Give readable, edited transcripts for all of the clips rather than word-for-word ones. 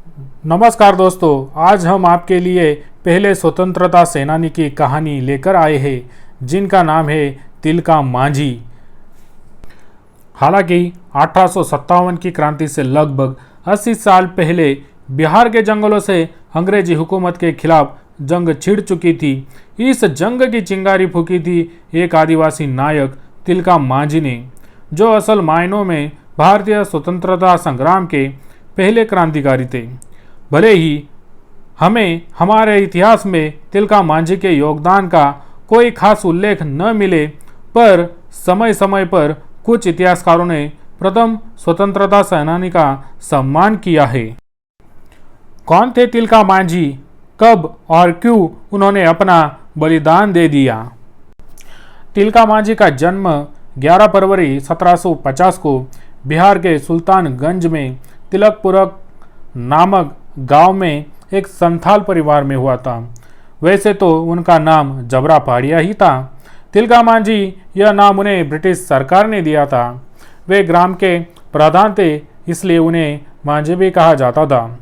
नमस्कार दोस्तों, आज हम आपके लिए पहले स्वतंत्रता सेनानी की कहानी लेकर आए हैं जिनका नाम है तिलका मांझी। हालांकि 1857 की क्रांति से लगभग 80 साल पहले बिहार के जंगलों से अंग्रेजी हुकूमत के खिलाफ जंग छिड़ चुकी थी। इस जंग की चिंगारी फूकी थी एक आदिवासी नायक तिलका मांझी ने, जो असल मायनों में भारतीय स्वतंत्रता संग्राम के पहले क्रांतिकारी थे। भले ही हमें हमारे इतिहास में तिलका मांझी के योगदान का कोई खास उल्लेख न मिले, पर समय समय पर कुछ इतिहासकारों ने प्रथम स्वतंत्रता सेनानी का सम्मान किया है। कौन थे तिलका मांझी, कब और क्यों उन्होंने अपना बलिदान दे दिया? तिलका मांझी का जन्म 11 फरवरी 1750 को बिहार के सुल्तानगंज में तिलकपुर नामक गांव में एक संथाल परिवार में हुआ था। वैसे तो उनका नाम जबरा पहाड़िया ही था। तिलका मांझी यह नाम उन्हें ब्रिटिश सरकार ने दिया था। वे ग्राम के प्रधान थे, इसलिए उन्हें मांझी भी कहा जाता था।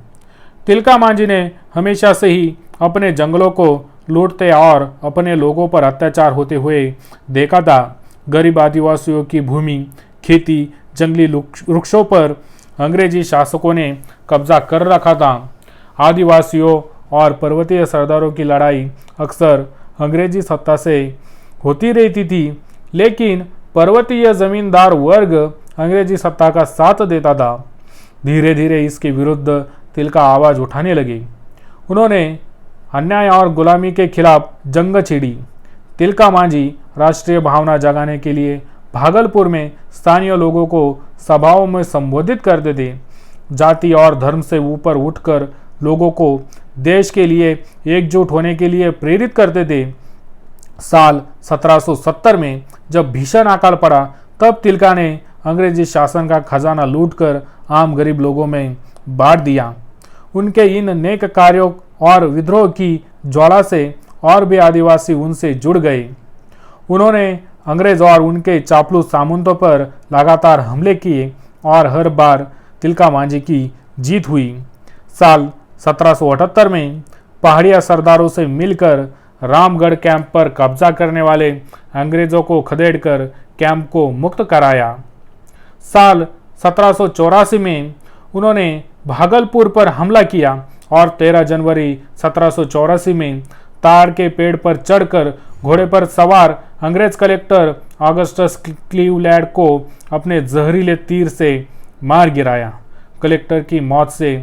तिलका मांझी ने हमेशा से ही अपने जंगलों को लूटते और अपने लोगों पर अत्याचार होते हुए देखा था। गरीब आदिवासियों की भूमि, खेती, जंगली वृक्षों पर अंग्रेजी शासकों ने कब्जा कर रखा था। आदिवासियों और पर्वतीय सरदारों की लड़ाई अक्सर अंग्रेजी सत्ता से होती रहती थी, लेकिन पर्वतीय जमींदार वर्ग अंग्रेजी सत्ता का साथ देता था। धीरे धीरे इसके विरुद्ध तिलका आवाज उठाने लगे। उन्होंने अन्याय और गुलामी के खिलाफ जंग छिड़ी। तिलका मांझी राष्ट्रीय भावना जगाने के लिए भागलपुर में स्थानीय लोगों को सभाओं में संबोधित करते थे। जाति और धर्म से ऊपर उठकर लोगों को देश के लिए एकजुट होने के लिए प्रेरित करते थे। साल 1770 में जब भीषण अकाल पड़ा, तब तिलका ने अंग्रेजी शासन का खजाना लूटकर आम गरीब लोगों में बांट दिया। उनके इन नेक कार्यों और विद्रोह की ज्वाला से और भी आदिवासी उनसे जुड़ गए। उन्होंने अंग्रेज और उनके चापलूस सामंतों पर लगातार हमले किए और हर बार तिलका मांझी की जीत हुई। साल 1778 में पहाड़िया सरदारों से मिलकर रामगढ़ कैंप पर कब्जा करने वाले अंग्रेजों को खदेड़कर कैंप को मुक्त कराया। साल 1784 में उन्होंने भागलपुर पर हमला किया और 13 जनवरी 1784 में ताड़ के पेड़ पर चढ़कर घोड़े पर सवार अंग्रेज कलेक्टर ऑगस्टस क्लीवलैंड को अपने जहरीले तीर से मार गिराया। कलेक्टर की मौत से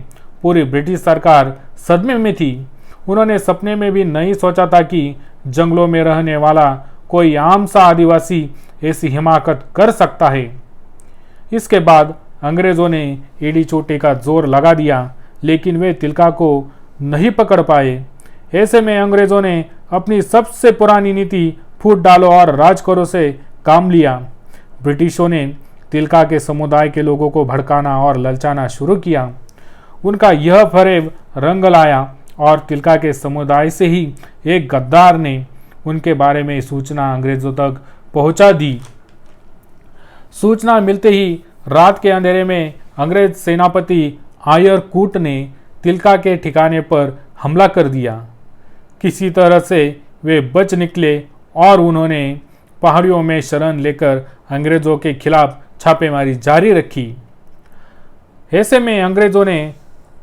पूरी ब्रिटिश सरकार सदमे में थी। उन्होंने सपने में भी नहीं सोचा था कि जंगलों में रहने वाला कोई आम सा आदिवासी ऐसी हिमाकत कर सकता है। इसके बाद अंग्रेजों ने एड़ी चोटी का जोर लगा दिया, लेकिन वे तिलका को नहीं पकड़ पाए। ऐसे में अंग्रेजों ने अपनी सबसे पुरानी नीति फूट डालो और राज करो से काम लिया। ब्रिटिशों ने तिलका के समुदाय के लोगों को भड़काना और ललचाना शुरू किया। उनका यह फरेब रंग लाया और तिलका के समुदाय से ही एक गद्दार ने उनके बारे में सूचना अंग्रेजों तक पहुंचा दी। सूचना मिलते ही रात के अंधेरे में अंग्रेज सेनापति आयर कूट ने तिलका के ठिकाने पर हमला कर दिया। किसी तरह से वे बच निकले और उन्होंने पहाड़ियों में शरण लेकर अंग्रेजों के खिलाफ छापेमारी जारी रखी। ऐसे में अंग्रेजों ने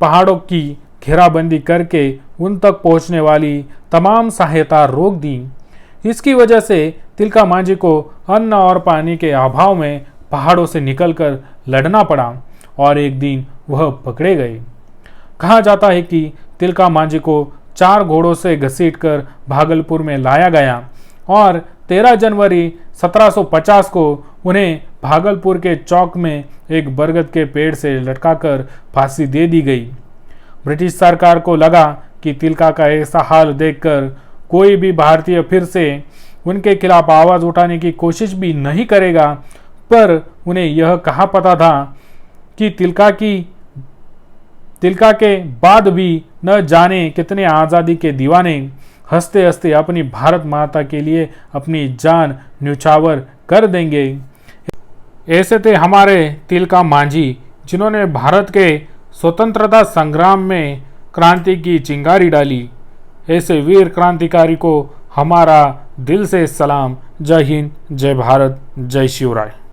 पहाड़ों की घेराबंदी करके उन तक पहुंचने वाली तमाम सहायता रोक दी। इसकी वजह से तिलका मांझी को अन्न और पानी के अभाव में पहाड़ों से निकलकर लड़ना पड़ा और एक दिन वह पकड़े गए। कहा जाता है कि तिलका मांझी को 4 घोड़ों से घसीटकर भागलपुर में लाया गया और 13 जनवरी 1750 को उन्हें भागलपुर के चौक में एक बरगद के पेड़ से लटकाकर फांसी दे दी गई। ब्रिटिश सरकार को लगा कि तिलका का ऐसा हाल देखकर कोई भी भारतीय फिर से उनके खिलाफ आवाज उठाने की कोशिश भी नहीं करेगा, पर उन्हें यह कहा पता था कि तिलका के बाद भी न जाने कितने आज़ादी के दीवाने हंसते हंसते अपनी भारत माता के लिए अपनी जान न्यौछावर कर देंगे। ऐसे थे हमारे तिलका मांझी, जिन्होंने भारत के स्वतंत्रता संग्राम में क्रांति की चिंगारी डाली। ऐसे वीर क्रांतिकारी को हमारा दिल से सलाम। जय हिंद, जय भारत, जय शिवराय।